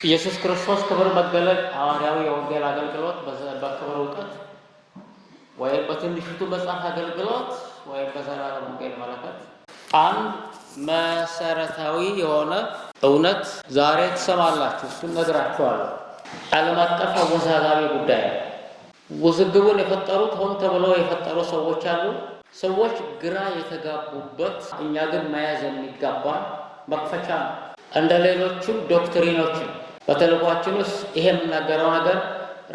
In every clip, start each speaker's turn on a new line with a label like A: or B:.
A: ኢየሱስ ክርስቶስ ክብር መገለጥ ሐዋርያዊ የወንጌል አገልግሎት በክብር እውቀት ወይም በትንሽቱ መጽሐፍ አገልግሎት ወይም በዘላለም ወንጌል መለከት አንድ መሰረታዊ የሆነ እውነት ዛሬ ትሰማላችሁ። እሱን ነግራችኋለሁ። ዓለም አቀፍ አወዛጋቢ ጉዳይ ነው። ውዝግቡን የፈጠሩት ሆን ተብለው የፈጠሩ ሰዎች አሉ። ሰዎች ግራ የተጋቡበት፣ እኛ ግን መያዝ የሚገባን መክፈቻ ነው። እንደ ሌሎቹም ዶክትሪኖችን በተልኳችን ውስጥ ይሄ የምናገረው ነገር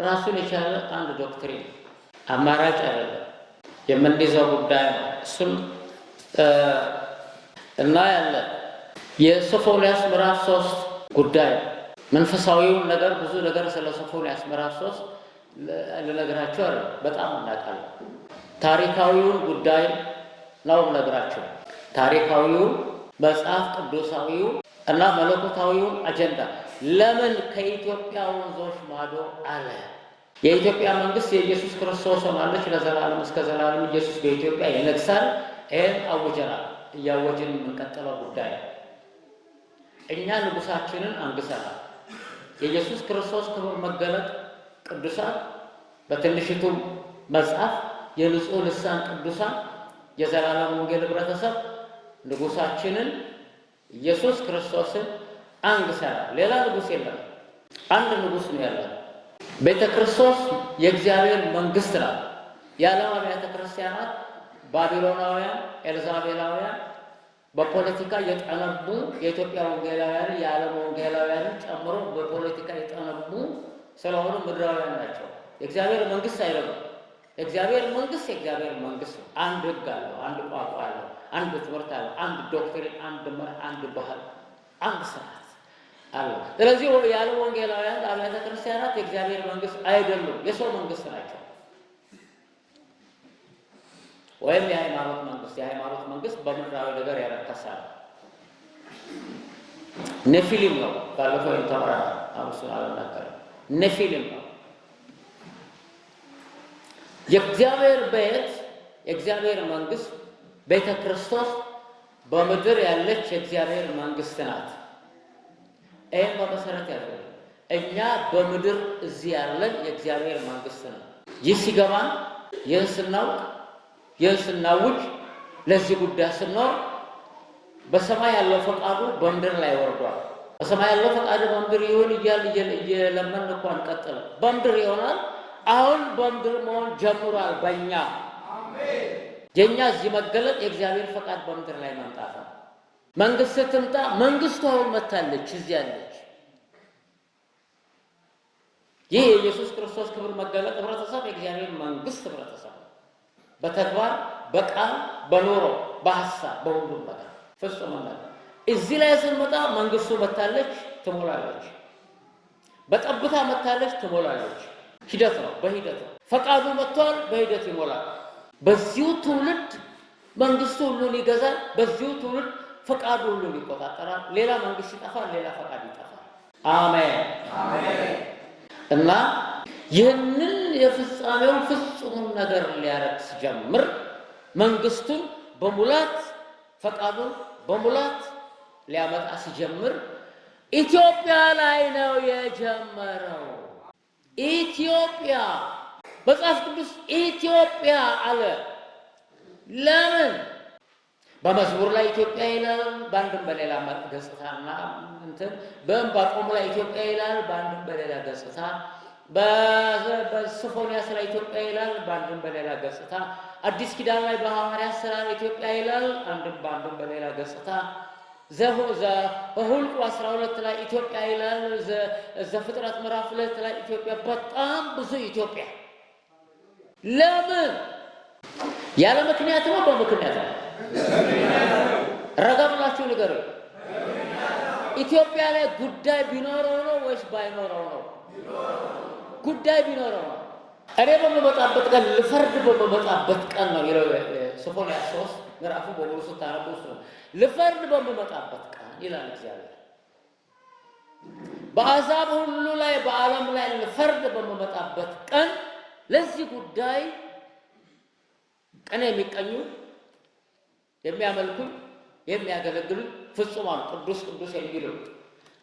A: ራሱን የቻለ አንድ ዶክትሪን አማራጭ አይደለም፣ የምንይዘው ጉዳይ ነው። እሱን እናያለን። የሶፎንያስ ምዕራፍ 3 ጉዳይ መንፈሳዊውን ነገር ብዙ ነገር ስለ ሶፎንያስ ምዕራፍ 3 ልነግራችሁ አይደል፣ በጣም እናውቃለን። ታሪካዊውን ጉዳይ ነው ልነግራችሁ። ታሪካዊውን መጽሐፍ ቅዱሳዊው እና መለኮታዊውን አጀንዳ ለምን ከኢትዮጵያ ወንዞች ማዶ አለ። የኢትዮጵያ መንግስት የኢየሱስ ክርስቶስ ሆናለች ለዘላለም እስከ ዘላለም። ኢየሱስ በኢትዮጵያ ይነግሳል። ይህን አውጀናል፣ እያወጅን የምንቀጥለው ጉዳይ ነው። እኛ ንጉሳችንን አንግሰናል። የኢየሱስ ክርስቶስ ክብር መገለጥ ቅዱሳን በትንሽቱ መጽሐፍ የንጹሕ ልሳን ቅዱሳን የዘላለም ወንጌል ህብረተሰብ ንጉሳችንን ኢየሱስ ክርስቶስን አንግሰናል። ሌላ ንጉስ የለም፣ አንድ ንጉስ ነው ያለው። ቤተ ክርስቶስ የእግዚአብሔር መንግስት ናት። የዓለም አብያተ ክርስቲያናት ባቢሎናውያን፣ ኤልዛቤላውያን በፖለቲካ የጠነቡ የኢትዮጵያ ወንጌላውያን የዓለም ወንጌላውያንን ጨምሮ በፖለቲካ የጠነቡ ስለሆኑ ምድራውያን ናቸው። የእግዚአብሔር መንግስት አይደለም። የእግዚአብሔር መንግስት የእግዚአብሔር መንግስት ነው። አንድ ህግ አለው፣ አንድ ቋንቋ አለው፣ አንድ ትምህርት አለው፣ አንድ ዶክትሪን፣ አንድ ባህል፣ አንድ ስርዓት አለው። ስለዚህ የዓለም ወንጌላውያን አብያተ ክርስቲያናት የእግዚአብሔር መንግስት አይደሉም፣ የሰው መንግስት ናቸው። ወይም የሃይማኖት መንግስት። የሃይማኖት መንግስት በምድራዊ ነገር ያረከሳል። ነፊሊም ነው። ባለፈው ተምረናል። አሁን አልናገርም። ነፊሊም ነው። የእግዚአብሔር ቤት የእግዚአብሔር መንግስት ቤተ ክርስቶስ በምድር ያለች የእግዚአብሔር መንግስት ናት። ይህም በመሰረት ያለው እኛ በምድር እዚህ ያለን የእግዚአብሔር መንግስት ነው። ይህ ሲገባን፣ ይህን ስናውቅ፣ ይህን ስናውጅ፣ ለዚህ ጉዳይ ስንኖር በሰማይ ያለው ፈቃዱ በምድር ላይ ወርዷል። በሰማይ ያለው ፈቃዱ በምድር ይሁን እያል እየለመን እንኳን ቀጥል በምድር ይሆናል። አሁን በምድር መሆን ጀምሯል። በእኛ የእኛ እዚህ መገለጥ የእግዚአብሔር ፈቃድ በምድር ላይ መምጣት ነው። መንግስት ትምጣ። መንግስቱ አሁን መታለች፣ እዚህ ያለች። ይህ የኢየሱስ ክርስቶስ ክብር መገለጥ ህብረተሰብ የእግዚአብሔር መንግስት ህብረተሰብ ነው። በተግባር በቃል በኑሮ በሀሳብ በሁሉም ነገር ፍጹም ነገር እዚህ ላይ ስንመጣ መንግስቱ መታለች፣ ትሞላለች። በጠብታ መታለች፣ ትሞላለች። ሂደት ነው፣ በሂደት ነው። ፈቃዱ መጥቷል፣ በሂደት ይሞላል። በዚሁ ትውልድ መንግስቱ ሁሉን ይገዛል። በዚሁ ትውልድ ፈቃዱ ሁሉን ይቆጣጠራል። ሌላ መንግስት ይጠፋል፣ ሌላ ፈቃድ ይጠፋል። አሜን አሜን። እና ይህንን የፍጻሜውን ፍጹም ነገር ሊያረግ ሲጀምር መንግስቱን በሙላት ፈቃዱን በሙላት ሊያመጣ ሲጀምር ኢትዮጵያ ላይ ነው የጀመረው። ኢትዮጵያ መጽሐፍ ቅዱስ ኢትዮጵያ አለ። ለምን? በመዝሙር ላይ ኢትዮጵያ ይላል፣ በአንድም በሌላ ገጽታና በዕንባቆም ላይ ኢትዮጵያ ይላል፣ በአንድም በሌላ ገጽታ። በሶፎንያስ ላይ ኢትዮጵያ ይላል፣ በአንድም በሌላ ገጽታ። አዲስ ኪዳን ላይ በሐዋርያት ሥራ ኢትዮጵያ ይላል፣ በአንድም በሌላ ገጽታ። በሁልቁ 12 ላይ ኢትዮጵያ ይላል። ዘፍጥረት ምዕራፍ 2 ላይ ኢትዮጵያ። በጣም ብዙ ኢትዮጵያ። ለምን? ያለ ምክንያት ነው? በምክንያት ነው? ረጋ ብላችሁ ንገሩ። ኢትዮጵያ ላይ ጉዳይ ቢኖረው ነው ወይስ ባይኖረው ነው? ጉዳይ ቢኖረው ነው። እኔ በመመጣበት ቀን ልፈርድ በመመጣበት ቀን ነው ይለው ሶፎንያስ 3 ምዕራፉ በሙሉ ስታነቡ ነው። ልፈርድ በመመጣበት ቀን ይላል እግዚአብሔር። በአሕዛብ ሁሉ ላይ በዓለም ላይ ልፈርድ በመመጣበት ቀን ለዚህ ጉዳይ ቀን የሚቀኙ የሚያመልኩ የሚያገለግሉ ፍጹማን ቅዱስ ቅዱስ የሚሉ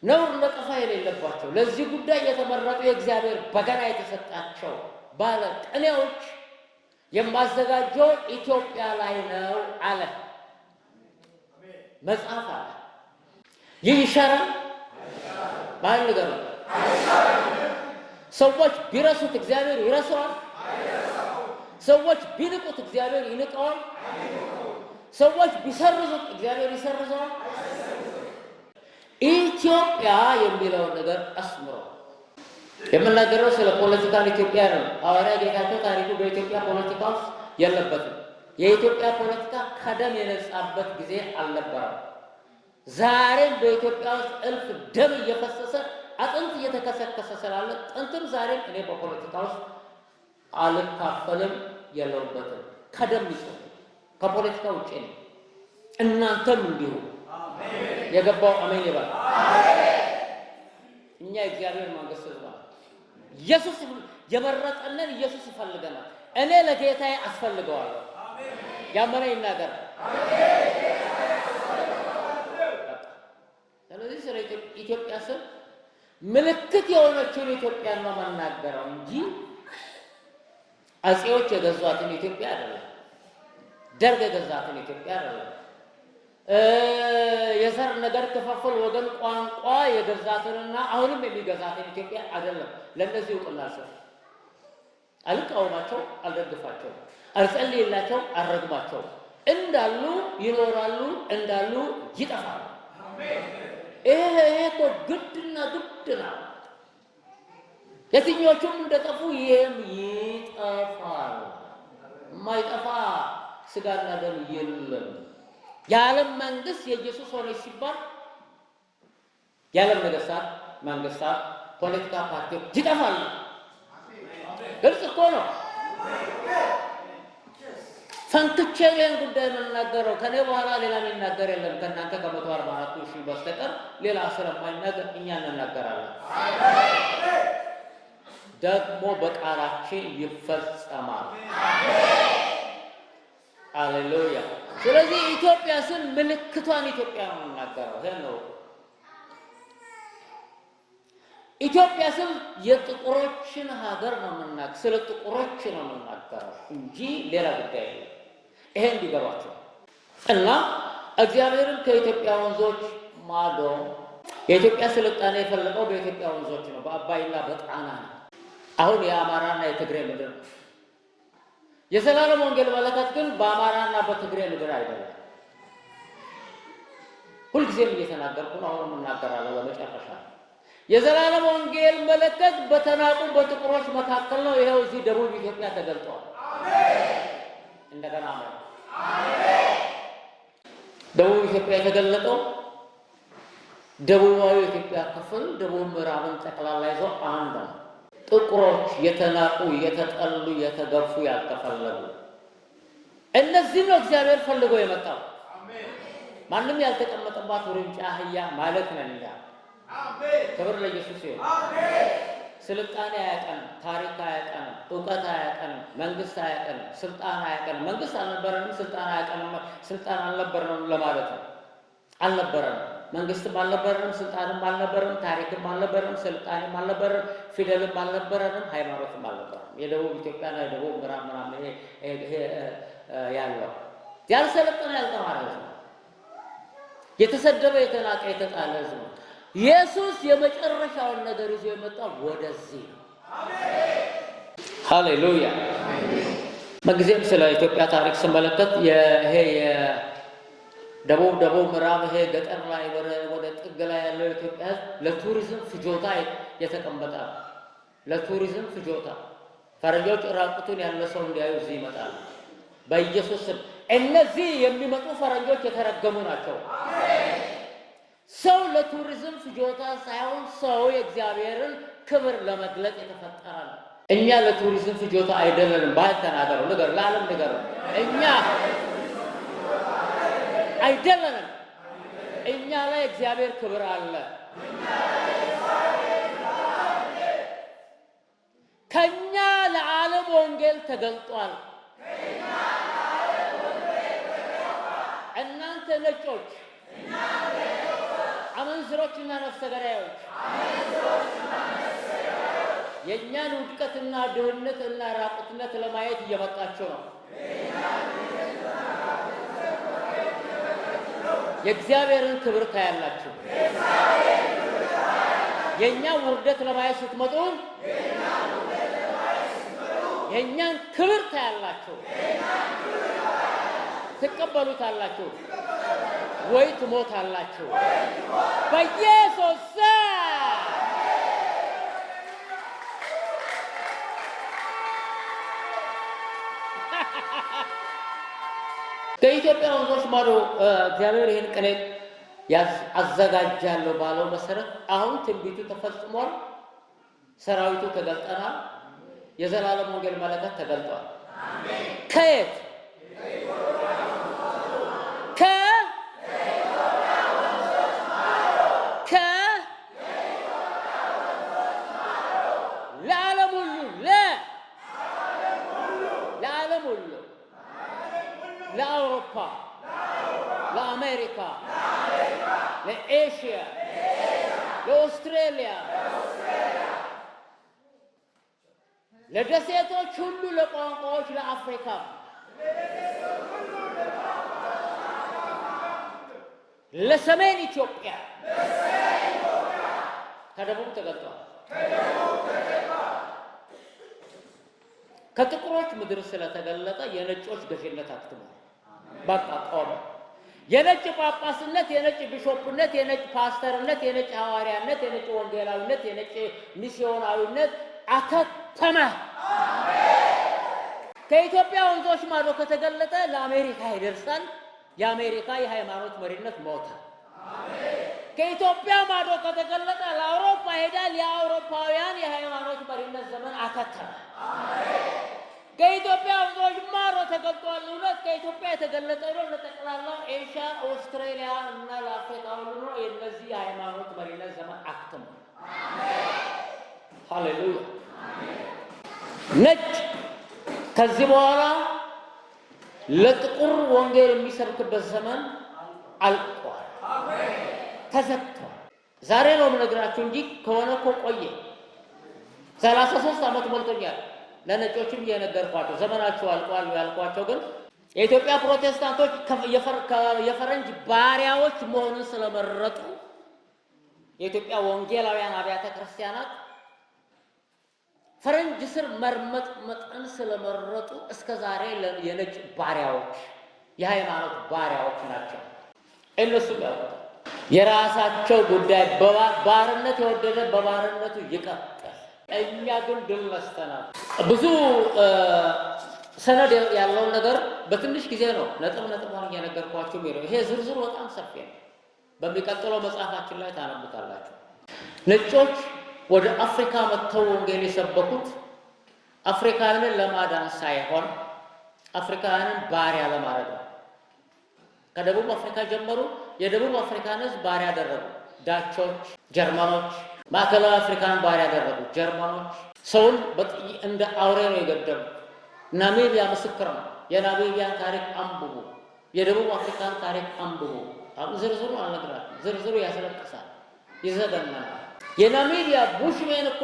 A: ነውር ነቀፋ የሌለባቸው ለዚህ ጉዳይ የተመረጡ የእግዚአብሔር በገና የተሰጣቸው ባለ ቅኔዎች የማዘጋጀው ኢትዮጵያ ላይ ነው አለ መጽሐፍ አለ። ይህ ይሻራል ባል ነገር ሰዎች ቢረሱት እግዚአብሔር ይረሳዋል። ሰዎች ቢንቁት እግዚአብሔር ይንቀዋል። ሰዎች ቢሰርዙት እግዚአብሔር ይሰርዘዋል። ኢትዮጵያ የሚለው ነገር አስምሮ የምናገረው ስለ ፖለቲካል ኢትዮጵያ ነው። ሐዋርያ ጌታቸው ታሪኩ በኢትዮጵያ ፖለቲካ ውስጥ የለበትም። የኢትዮጵያ ፖለቲካ ከደም የነጻበት ጊዜ አልነበረም። ዛሬም በኢትዮጵያ ውስጥ እልፍ ደም እየፈሰሰ አጥንት እየተከሰከሰ ስላለ ጥንትም ዛሬም እኔ በፖለቲካ ውስጥ አልካፈልም፣ የለውበትም። ከደም ይጾም ከፖለቲካ ውጪ ነው። እናንተም እንዲሁ የገባው አሜን ይባል። እኛ እግዚአብሔር መንግስት ነው። ኢየሱስ የመረጠንን ኢየሱስ ይፈልገናል። እኔ ለጌታዬ አስፈልገዋለሁ። ያመነ ይናገር። ስለዚህ ስለ ኢትዮጵያ ስም ምልክት የሆነችውን ኢትዮጵያ ነው መናገረው እንጂ አጼዎች የገዟትን ኢትዮጵያ አይደለም። ደርግ የገዛትን ኢትዮጵያ አይደለም። የዘር ነገር ክፍፍል ወገን ቋንቋ የገዛትንና አሁንም የሚገዛትን ኢትዮጵያ አይደለም። ለእነዚህ እውቅና አልሰጥም። አልቃወማቸው፣ አልደግፋቸው፣ አልጸልይላቸው፣ አልረግማቸው። እንዳሉ ይኖራሉ፣ እንዳሉ ይጠፋሉ። ይሄ እኮ ግድና ግድ ነው። የትኞቹም እንደጠፉ ይሄም ይጠፋል። የማይጠፋ ስጋና ደም የለም። የዓለም መንግስት የኢየሱስ ሆነች ሲባል የዓለም ነገስታት፣ መንግስታት፣ ፖለቲካ ፓርቲዎች ይጠፋሉ። ግልጽ እኮ ነው። ፈንክቼ ይህን ጉዳይ የምናገረው ከኔ በኋላ ሌላ የሚናገር የለም ከእናንተ ከ144 ሺህ በስተቀር ሌላ ስለማይናገር እኛ እንናገራለን። ደግሞ በቃላችን ይፈጸማል። ሃሌሉያ። ስለዚህ ኢትዮጵያ ስን ምልክቷን ኢትዮጵያ ነው የምናገረው። ይሄ ነው ኢትዮጵያ ስን የጥቁሮችን ሀገር ነው የምናገረው። ስለ ጥቁሮች ነው የምናገረው እንጂ ሌላ ጉዳይ የለም። ይሄ እንዲገባቸው እና እግዚአብሔርን ከኢትዮጵያ ወንዞች ማዶ የኢትዮጵያ ስልጣኔ የፈለቀው በኢትዮጵያ ወንዞች ነው፣ በአባይና በጣና ነው። አሁን የአማራና የትግራይ ምድር ነው። የዘላለም ወንጌል መለከት ግን በአማራና በትግራይ ምድር አይደለም። ሁልጊዜም እየተናገርኩ ነው፣ አሁንም እናገራለሁ። በመጨረሻ የዘላለም ወንጌል መለከት በተናቁ በጥቁሮች መካከል ነው። ይሄው እዚህ ደቡብ ኢትዮጵያ ተገልጧል። እንደገና ማለት ደቡብ ኢትዮጵያ የተገለጠው ደቡባዊ ኢትዮጵያ ክፍል ደቡብ ምዕራብን ጠቅላላ ይዞ አንድ ነው። ጥቁሮች የተናቁ፣ የተጠሉ፣ የተገፉ፣ ያልተፈለጉ እነዚህ ነው እግዚአብሔር ፈልጎ የመጣው። ማንም ያልተቀመጠባት ውርንጫ አህያ ማለት ነን ያ። ክብር ለኢየሱስ ይሁን። ስልጣኔ አያቀንም፣ ታሪክ አያቀንም፣ እውቀት አያቀንም፣ መንግስት አያቀንም፣ ስልጣን አያቀንም። መንግስት አልነበረንም፣ ስልጣን አያቀንም። ስልጣን አልነበረንም ለማለት ነው። አልነበረንም፣ መንግስትም አልነበረንም፣ ስልጣንም አልነበረንም፣ ታሪክም አልነበረንም፣ ስልጣኔም አልነበረንም፣ ፊደልም አልነበረንም፣ ሃይማኖትም አልነበረንም። የደቡብ ኢትዮጵያና የደቡብ ምዕራብ ምናምን ይሄ ያለው ያልሰለጠነ ያልተማረ ህዝብ ነው። የተሰደበ፣ የተናቀ፣ የተጣለ ህዝብ ነው። ኢየሱስ የመጨረሻውን ነገር ይዞ የመጣው ወደዚህ ነው። ሃሌሉያ። በጊዜም ስለ ኢትዮጵያ ታሪክ ስመለከት ይሄ ደቡብ ምዕራብ ይሄ ገጠር ላይ ወደ ጥግ ላይ ያለው ኢትዮጵያ ለቱሪዝም ፍጆታ የተቀመጠ ነው። ለቱሪዝም ፍጆታ ፈረንጆች ራቁቱን ያለ ሰው እንዲያዩ እዚህ ይመጣሉ። በኢየሱስ ስም እነዚህ የሚመጡ ፈረንጆች የተረገሙ ናቸው። ሰው ለቱሪዝም ፍጆታ ሳይሆን ሰው የእግዚአብሔርን ክብር ለመግለጥ የተፈጠረ ነው። እኛ ለቱሪዝም ፍጆታ አይደለንም። ባል ተናገረው፣ ንገር፣ ለዓለም ንገር። እኛ አይደለንም። እኛ ላይ እግዚአብሔር ክብር አለ። ከኛ ለዓለም ወንጌል ተገልጧል። እናንተ ነጮች አመንዝሮችና ነፍሰ ገዳዮች የእኛን ውድቀትና ድህነትና ራቁትነት ለማየት እየመጣችሁ ነው። የእግዚአብሔርን ክብር ታያላችሁ። የእኛን ውርደት ለማየት ስትመጡ የእኛን ክብር ታያላችሁ። ትቀበሉታላችሁ ወይ ትሞታላችሁ በኢየሱስ ከኢትዮጵያ ወንዞች ማዶ እግዚአብሔር ይህን ቀን አዘጋጃለሁ ባለው መሰረት አሁን ትንቢቱ ተፈጽሟል። ሰራዊቱ ተገልጠናል። የዘላለም ወንጌል መለከት ተገልጧል። ከየት ለዓለም ሁሉ ለዓለም ሁሉ ለአውሮፓ፣ ለአሜሪካ፣ ለኤሽያ፣ ለአውስትራሊያ፣ ለደሴቶች ሁሉ፣ ለቋንቋዎች፣ ለአፍሪካ ለሰሜን ኢትዮጵያ ከደቡብ ተገልጧል። ከጥቁሮች ምድር ስለተገለጠ የነጮች ገዥነት አክትሟል። በቃ ቆመ። የነጭ ጳጳስነት፣ የነጭ ቢሾፕነት፣ የነጭ ፓስተርነት፣ የነጭ ሐዋርያነት፣ የነጭ ወንጌላዊነት፣ የነጭ ሚስዮናዊነት አከተመ። ከኢትዮጵያ ወንዞች ማዶ ከተገለጠ ለአሜሪካ ይደርሳል። የአሜሪካ የሃይማኖት መሪነት ሞተ። ከኢትዮጵያ ማዶ ከተገለጠ ለአውሮፓ ይሄዳል። የአውሮፓውያን የሃይማኖት መሪነት ዘመን አከተመ። ከኢትዮጵያ ወንዞች ማዶ ተገልጧል። እውነት ከኢትዮጵያ የተገለጠ ነው ለጠቅላላው ኤሽያ፣ አውስትራሊያ እና ለአፍሪካ ሁሉ ነው። የእነዚህ የሃይማኖት መሪነት ዘመን አክተመ። ሃሌሉያ። ነጭ ከዚህ በኋላ ለጥቁር ወንጌል የሚሰብክበት ዘመን አልቋል፣ ተዘግቷል። ዛሬ ነው የምነግራችሁ እንጂ ከሆነ እኮ ቆየ። 33 ዓመት ሞልቶኛል። ለነጮችም እየነገርኳቸው ዘመናቸው አልቋል ያልኳቸው ግን የኢትዮጵያ ፕሮቴስታንቶች የፈረንጅ ባሪያዎች መሆኑን ስለመረጡ የኢትዮጵያ ወንጌላውያን አብያተ ክርስቲያናት ፈረንጅ ስር መርመጥመጥን ስለመረጡ እስከ ዛሬ የነጭ ባሪያዎች የሃይማኖት ባሪያዎች ናቸው። እነሱም ያውቁታል። የራሳቸው ጉዳይ። ባርነት የወደደ በባርነቱ ይቀጥል። እኛ ግን ድል ነስተናል። ብዙ ሰነድ ያለው ነገር በትንሽ ጊዜ ነው ነጥብ እየነገርኳችሁ ነው። ይሄ ዝርዝሩ በጣም ሰፊ ነው። በሚቀጥለው መጽሐፋችን ላይ ታነቡታላችሁ። ነጮች ወደ አፍሪካ መጥተው ወንጌል የሰበኩት አፍሪካንን ለማዳን ሳይሆን አፍሪካንን ባሪያ ለማድረግ ነው። ከደቡብ አፍሪካ ጀመሩ። የደቡብ አፍሪካን ሕዝብ ባሪያ ያደረጉ ዳቾች፣ ጀርመኖች። ማዕከላዊ አፍሪካን ባሪያ ያደረጉ ጀርመኖች። ሰውን እንደ አውሬ ነው የገደሉ። ናሚቢያ ምስክር ነው። የናሚቢያን ታሪክ አንብቡ። የደቡብ አፍሪካን ታሪክ አንብቡ። ዝርዝሩ አልነግራችሁም። ዝርዝሩ ያስለቅሳል፣ ይዘገናል። የናሚቢያ ቡሽሜን እኮ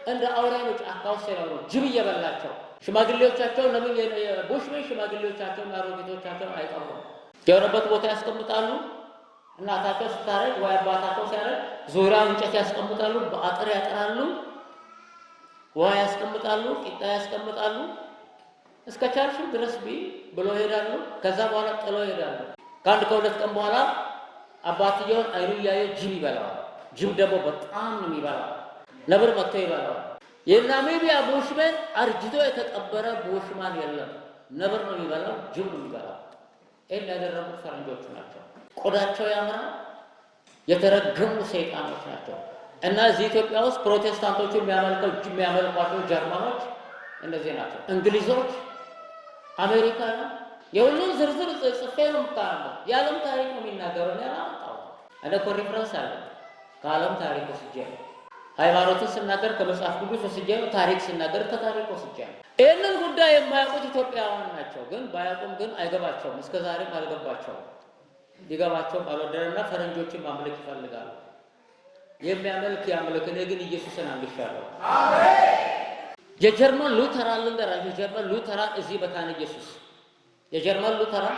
A: እንደ አውሬ ነው ጫካ ውስጥ የኖሩ ጅብ እየበላቸው። ሽማግሌዎቻቸው ቡሽሜን ሽማግሌዎቻቸውና አሮጊቶቻቸውን አይጠሩም። የሆነበት ቦታ ያስቀምጣሉ። እናታቸው ስታረግ ወይ አባታቸው ሲያረግ ዙሪያ እንጨት ያስቀምጣሉ፣ በአጥር ያጥራሉ፣ ውሃ ያስቀምጣሉ፣ ቂጣ ያስቀምጣሉ። እስከ ቻልሹ ድረስ ብሎ ይሄዳሉ። ከዛ በኋላ ጥለው ይሄዳሉ። ከአንድ ከሁለት ቀን በኋላ አባትየውን አይኑ እያየ ጅብ ይበላዋል። ጅብ ደግሞ በጣም ነው የሚበላው። ነብር መጥቶ ይበላዋል። የናሚቢያ ቡሽሜን አርጅቶ የተቀበረ ቡሽማን የለም። ነብር ነው የሚበላው፣ ጅብ ነው የሚበላው። ይህን ያደረጉት ፈረንጆቹ ናቸው። ቆዳቸው ያምራል። የተረገሙ ሰይጣኖች ናቸው። እና እዚህ ኢትዮጵያ ውስጥ ፕሮቴስታንቶቹ የሚያመልኳቸው ጀርመኖች እነዚህ ናቸው። እንግሊዞች፣ አሜሪካ ነው። የሁሉም ዝርዝር ጽፌ ነው የምታነበው። የዓለም ታሪክ ነው የሚናገረው። እኔ አላመጣሁትም። እኔ እኮ ሪፍረንስ አለ ከዓለም ታሪክ ወስጄ ነው። ሃይማኖትን ስናገር ከመጽሐፍ ቅዱስ ወስጄ ነው። ታሪክ ስናገር ከታሪክ ወስጄ ነው። ይህንን ጉዳይ የማያውቁት ኢትዮጵያውያን ናቸው። ግን ባያውቁም ግን አይገባቸውም። እስከ ዛሬም አልገባቸውም። ሊገባቸውም አልወደደና ፈረንጆችን ማምለክ ይፈልጋሉ። የሚያመልክ ያመልክ። እኔ ግን ኢየሱስን አንግሻለሁ። አሜን። የጀርመን ሉተራን ልንገራችሁ። የጀርመን ሉተራን እዚህ በካህን ኢየሱስ የጀርመን ሉተራን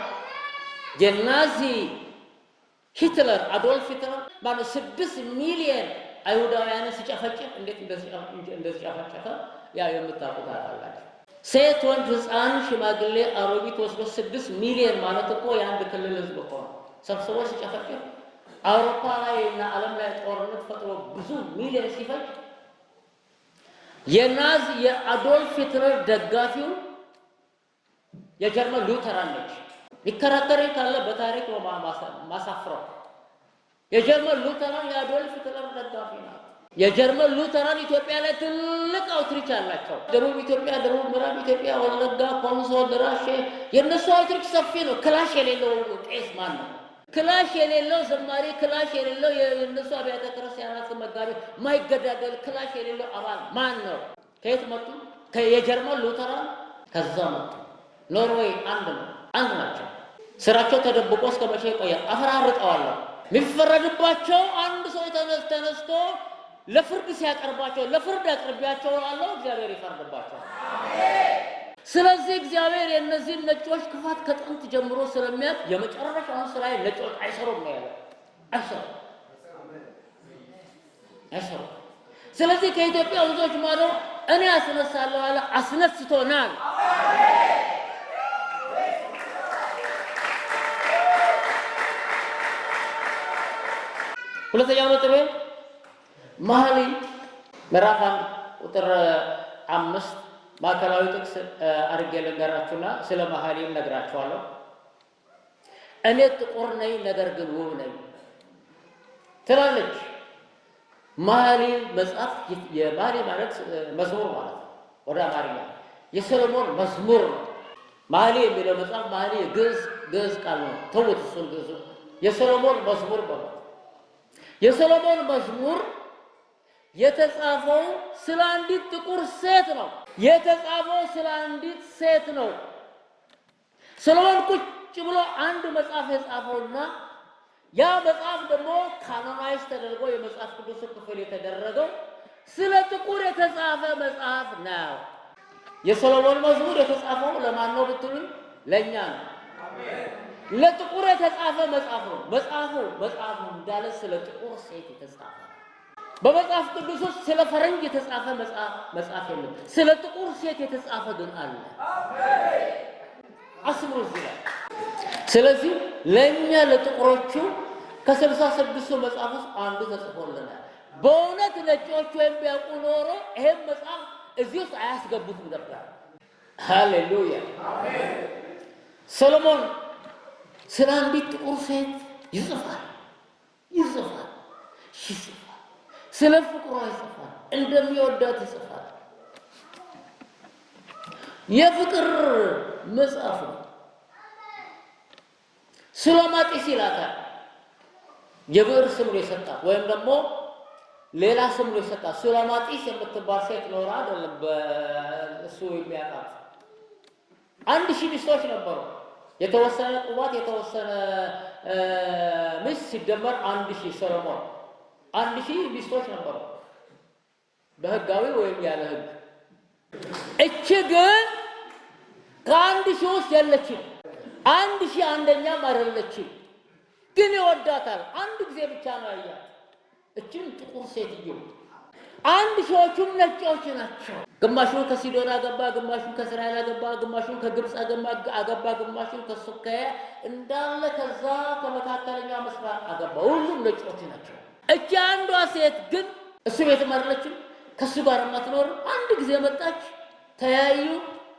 A: የናዚ ሂትለር አዶልፍ ሂትለር ማለት 6 ሚሊዮን አይሁዳውያንን ሲጨፈጭፍ እንዴት እንደዚህ ጨፈጨፈ ያ የምታውቁት አላችሁ። ሴት፣ ወንድ፣ ሕፃን፣ ሽማግሌ፣ አሮጊት ወስዶ 6 ሚሊዮን ማለት እኮ የአንድ ክልል ህዝብ እኮ ነው ሰብስቦ ሲጨፈጭፍ አውሮፓ ላይ እና ዓለም ላይ ጦርነት ፈጥሮ ብዙ ሚሊዮን ሲፈጅ የናዚ የአዶልፍ ሂትለር ደጋፊው የጀርመን ሉተራን ነች። ሊከራከር ካለ በታሪክ ነው ማሳፍረው። የጀርመን ሉተራን የአዶልፍ ሂትለር ደጋፊ ናት። የጀርመን ሉተራን ኢትዮጵያ ላይ ትልቅ አውትሪች አላቸው። ደቡብ ኢትዮጵያ፣ ደቡብ ምዕራብ ኢትዮጵያ፣ ወለጋ፣ ኮንሶ፣ ደራሼ የነሱ አውትሪች ሰፊ ነው። ክላሽ የሌለው ቄስ ማን ነው? ክላሽ የሌለው ዘማሪ፣ ክላሽ የሌለው የነሱ አብያተ ክርስቲያናት መጋቢ ማይገዳደል ክላሽ የሌለው አባል ማን ነው? ከየት መጡ? የጀርመን ሉተራን ከዛ መጡ። ኖርዌይ አንድ ናቸው። ስራቸው ተደብቆ እስከ መቼ ይቆያል? አፈራርጠዋለሁ። የሚፈረድባቸው አንድ ሰው ተነስቶ ለፍርድ ሲያቀርባቸው ለፍርድ አቅርቢያቸው አለው እግዚአብሔር ይፈርድባቸዋል። ስለዚህ እግዚአብሔር የእነዚህን ነጮች ክፋት ከጥንት ጀምሮ ስለሚያውቅ የመጨረሻውን ስራ ነጮች አይሰሩም ነው ያለው። አይሰሩም። ስለዚህ ከኢትዮጵያ ወንዞች ማዶ እኔ አስነሳለሁ አለ። አስነስቶናል። ሁለተኛው ነጥቤ መኃልየ ምዕራፍ 1 ቁጥር 5 ማዕከላዊ ጥቅስ አድርጌ ልንገራችሁና ስለ መኃልየ እነግራችኋለሁ። እኔ ጥቁር ነኝ ነገር ግን ውብ ነኝ ትላለች። መኃልየ መጽሐፍ የመኃልየ ማለት መዝሙር ማለት ነው። ወደ አማርኛ የሰሎሞን መዝሙር ነው። መኃልየ የሚለው መጽሐፍ መኃልየ ግዕዝ ቃል ነው። ተውት እሱን ግዕዙ። የሰሎሞን መዝሙር ነው። የሰሎሞን መዝሙር የተጻፈው ስለ አንዲት ጥቁር ሴት ነው። የተጻፈው ስለ አንዲት ሴት ነው። ሰሎሞን ቁጭ ብሎ አንድ መጽሐፍ የጻፈውና ያ መጽሐፍ ደግሞ ካኖናይዝ ተደርጎ የመጽሐፍ ቅዱስ ክፍል የተደረገው ስለ ጥቁር የተጻፈ መጽሐፍ ነው። የሰሎሞን መዝሙር የተጻፈው ለማን ነው ብትሉኝ ለእኛ ነው። ለጥቁር የተጻፈ መጽሐፍ ነው። መጽሐፉ እንዳለ ስለ ጥቁር ሴት የተጻፈ በመጽሐፍ ቅዱስ ውስጥ ስለ ፈረንጅ የተጻፈ መጽሐፍ የለም። ስለ ጥቁር ሴት የተጻፈ ግን አለ። አስምሩ እዚህ ላይ። ስለዚህ ለእኛ ለጥቁሮቹ ከ66 መጽሐፍ ውስጥ አንዱ ተጽፎልናል። በእውነት ነጮቹ ቢያውቁ ኖሮ ይሄን መጽሐፍ እዚህ ውስጥ አያስገቡትም ነበር። ሃሌሉያ። ሰሎሞን ስለ አንዲት ጥቁር ሴት ይጽፋል። ስለ ፍቅሯ ይጽፋል። እንደሚወዳት ይጽፋል። የፍቅር መጽሐፍ ነው። ሱላማጢስ ይላታል። የብዕር ስም ነው የሰጣት ወይም ደግሞ ሌላ ስም ነው የሰጣት። ሱላማጢስ የምትባል ሴት ኖራ አይደለም በእሱ የሚያውቃት። 1000 ሚስቶች ነበሩ። የተወሰነ ቁባት የተወሰነ ሚስት ሲደመር 1000 ሰሎሞን 1000 ሚስቶች ነበሩ በህጋዊ ወይም ያለ ህግ። እቺ ግን ከ1000 ውስጥ የለችም። 1000 አንደኛም አይደለችም፣ ግን ይወዳታል። አንድ ጊዜ ብቻ ነው ያያት። እቺን ጥቁር ሴትዮ 1000ዎቹም ነጮች ናቸው። ግማሹን ከሲዶን አገባ፣ ግማሹን ከእስራኤል አገባ፣ ግማሹን ከግብፅ አገባ፣ ግማሹን ከሱካያ እንዳለ ከዛ ከመካከለኛው ምስራቅ አገባ። ሁሉም ነጮች ናቸው። እቺ አንዷ ሴት ግን እሱ ቤትም አይደለችም፣ ከሱ ጋር ማትኖር። አንድ ጊዜ መጣች፣ ተያዩ።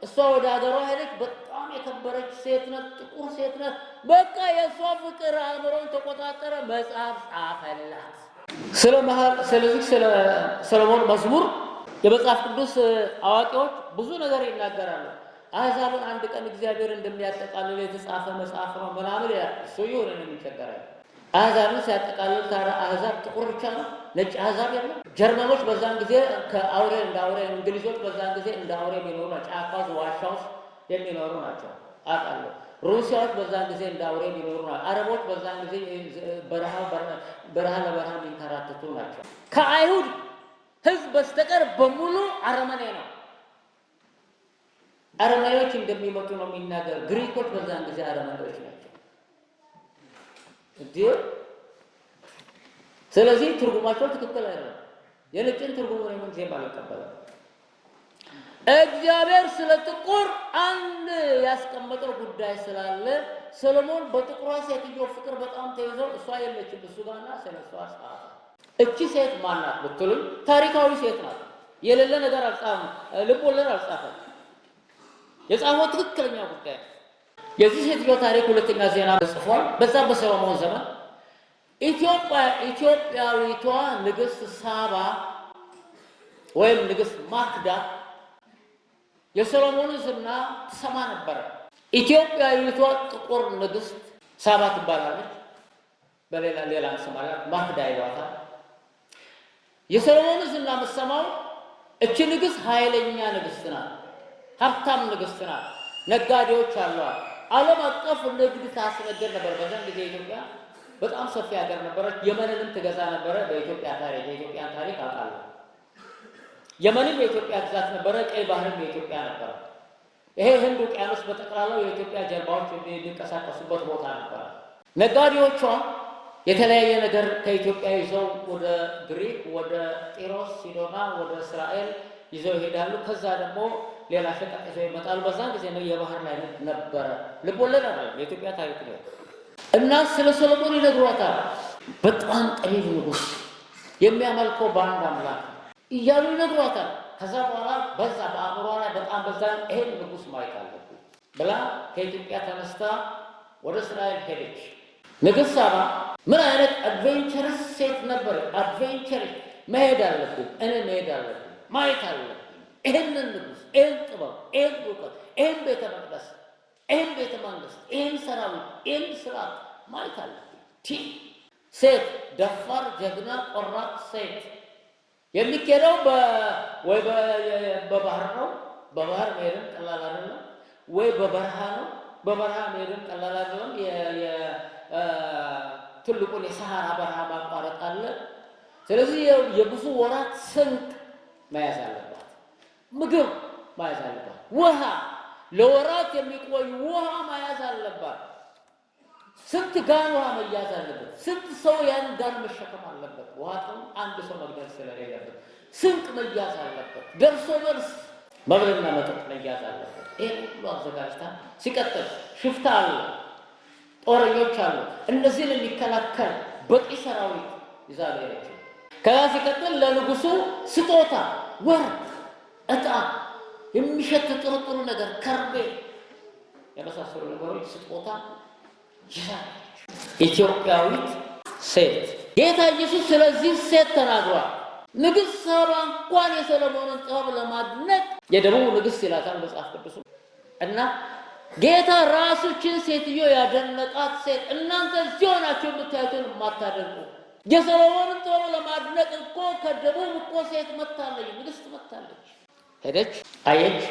A: እሷ ወደ ሀገሯ ሄደች። በጣም የከበረች ሴት ናት፣ ጥቁር ሴት ናት። በቃ የእሷ ፍቅር አእምሮን ተቆጣጠረ፣ መጽሐፍ ጻፈላት። ስለዚህ ስለ ሰሎሞን መዝሙር የመጽሐፍ ቅዱስ አዋቂዎች ብዙ ነገር ይናገራሉ። አሕዛብን አንድ ቀን እግዚአብሔር እንደሚያጠቃልል የተጻፈ መጽሐፍ ነው ምናምን ይላል። እሱ ይሁን የሚቸገራል። አሕዛብን ሲያጠቃልል ታዲያ አሕዛብ ጥቁር ብቻ ነው? ነጭ አሕዛብ የለም? ጀርመኖች በዛን ጊዜ ከአውሬ እንደ አውሬ፣ እንግሊዞች በዛን ጊዜ እንደ አውሬ የሚኖሩ ናቸው። ጫካ ውስጥ ዋሻ ውስጥ የሚኖሩ ናቸው አውቃለሁ። ሩሲያዎች በዛን ጊዜ እንዳውሬ የሚኖሩ ናቸው። አረቦች በዛን ጊዜ በረሃ ለበረሃ የሚንከራተቱ ናቸው። ከአይሁድ ሕዝብ በስተቀር በሙሉ አረመኔ ነው። አረመኔዎች እንደሚመጡ ነው የሚናገር። ግሪኮች በዛን ጊዜ አረመኔዎች ናቸው። ስለዚህ ትርጉማቸው ትክክል አይደለም። የነጭን ትርጉም ነው ምን ዜማ አልቀበለም። እግዚአብሔር ስለ ጥቁር አንድ ያስቀመጠው ጉዳይ ስላለ ሰሎሞን በጥቁሯ ሴትዮ ፍቅር በጣም ተይዞ እሷ የለችም እሱ ጋርና ስለሷ ጻፈ። እቺ ሴት ማናት ብትሉኝ ታሪካዊ ሴት ናት። የሌለ ነገር አልጻፈም፣ ልብ ወለድ አልጻፈም። የጻፈው ትክክለኛ ጉዳይ። የዚህ ሴትዮ ታሪክ ሁለተኛ ዜና ጽፏል። በዛ በሰሎሞን ዘመን ኢትዮጵያዊቷ ንግስት ሳባ ወይም ንግስት ማክዳ የሰሎሞንን ዝና ትሰማ ነበረ። ኢትዮጵያዊቷ ጥቁር ንግስት ሳባ ትባላለች። በሌላ ስም አላት፣ ማክዳ ይሏታል። የሰሎሞንን ዝና የምትሰማው እቺ ንግስት ኃይለኛ ንግስት ናት፣ ሀብታም ንግስት ናት፣ ነጋዴዎች አሏት። ዓለም አቀፍ ንግድ ታስነግድ ነበር። በዛን ጊዜ ኢትዮጵያ በጣም ሰፊ ሀገር ነበረች። የመንንም ትገዛ ነበረ። የኢትዮጵያን ታሪክ አውቃለሁ። የመንም የኢትዮጵያ ግዛት ነበረ። ቀይ ባህርም የኢትዮጵያ ነበረ። ይሄ ህንድ ውቅያኖስ በጠቅላላው የኢትዮጵያ ጀልባዎች የሚንቀሳቀሱበት ቦታ ነበረ። ነጋዴዎቿ የተለያየ ነገር ከኢትዮጵያ ይዘው ወደ ግሪክ፣ ወደ ጢሮስ፣ ሲዶና፣ ወደ እስራኤል ይዘው ይሄዳሉ። ከዛ ደግሞ ሌላ ሸቀጥ ይዘው ይመጣሉ። በዛን ጊዜ ነው የባህር ላይ ነበረ። ልብ ወለድ አይደለም፣ የኢትዮጵያ ታሪክ ነው። እና ስለ ሰሎሞን ይነግሯታል። በጣም ጠቢብ ንጉስ፣ የሚያመልከው በአንድ አምላክ እያሉ ይነግሯታል። ከዛ በኋላ በዛ በአእምሯ ላይ በጣም በዛ ይሄን ንጉስ ማየት አለብኝ ብላ ከኢትዮጵያ ተነስታ ወደ እስራኤል ሄደች። ንግስት ሳባ ምን አይነት አድቬንቸርስ ሴት ነበር። አድቬንቸር መሄድ አለብኝ፣ እኔ መሄድ አለብኝ፣ ማየት አለብኝ ይሄንን ንጉስ፣ ይሄን ጥበብ፣ ይሄን እውቀት፣ ይሄን ቤተ መቅደስ፣ ይሄን ቤተ መንግስት፣ ይሄን ሰራዊት፣ ይሄን ስርዓት ማየት አለብኝ። ሴት ደፋር፣ ጀግና፣ ቆራጥ ሴት የሚኬደው ወይ በባህር ነው። በባህር መሄድም ቀላል አይደለም። ወይ በበረሃ ነው። በበረሃ መሄድም ቀላል አይደለም። ትልቁን የሰሃራ በረሃ ማቋረጥ አለ። ስለዚህ የብዙ ወራት ስንቅ መያዝ አለባት። ምግብ መያዝ አለባት። ውሃ ለወራት የሚቆይ ውሃ መያዝ አለባት። ስንት ጋን ውሃ መያዝ አለበት። ስንት ሰው ያን ጋን መሸከም አለበት። ውሃቱን አንድ ሰው መግደል ስለሌለበት ስንቅ መያዝ አለበት። ደርሶ መልስ መብልና መጠጥ መያዝ አለበት። ይሄን ሁሉ አዘጋጅታ ሲቀጥል ሽፍታ አለ፣ ጦረኞች አሉ። እነዚህን የሚከላከል በቂ ሰራዊት ይዛ ሄደች። ከዛ ሲቀጥል ለንጉሱ ስጦታ፣ ወርቅ፣ ዕጣን፣ የሚሸት ጥሩ ነገር፣ ከርቤ የመሳሰሉ ነገሮች ስጦታ ይዛለች። ኢትዮጵያዊት ሴት ጌታ ኢየሱስ ስለዚህ ሴት ተናግሯል። ንግሥት ሳባ እንኳን የሰሎሞንን ጥበብ ለማድነቅ የደቡብ ንግሥት ይላታል መጽሐፍ ቅዱስ እና ጌታ ራሱችን ሴትዮ ያደነቃት ሴት እናንተ እዚህ ሆናችሁ የምታዩትን የማታደንቁ የሰሎሞንን ጥበብ ለማድነቅ እኮ ከደቡብ እኮ ሴት መታለች፣ ንግሥት መታለች። ሄደች፣ አየች፣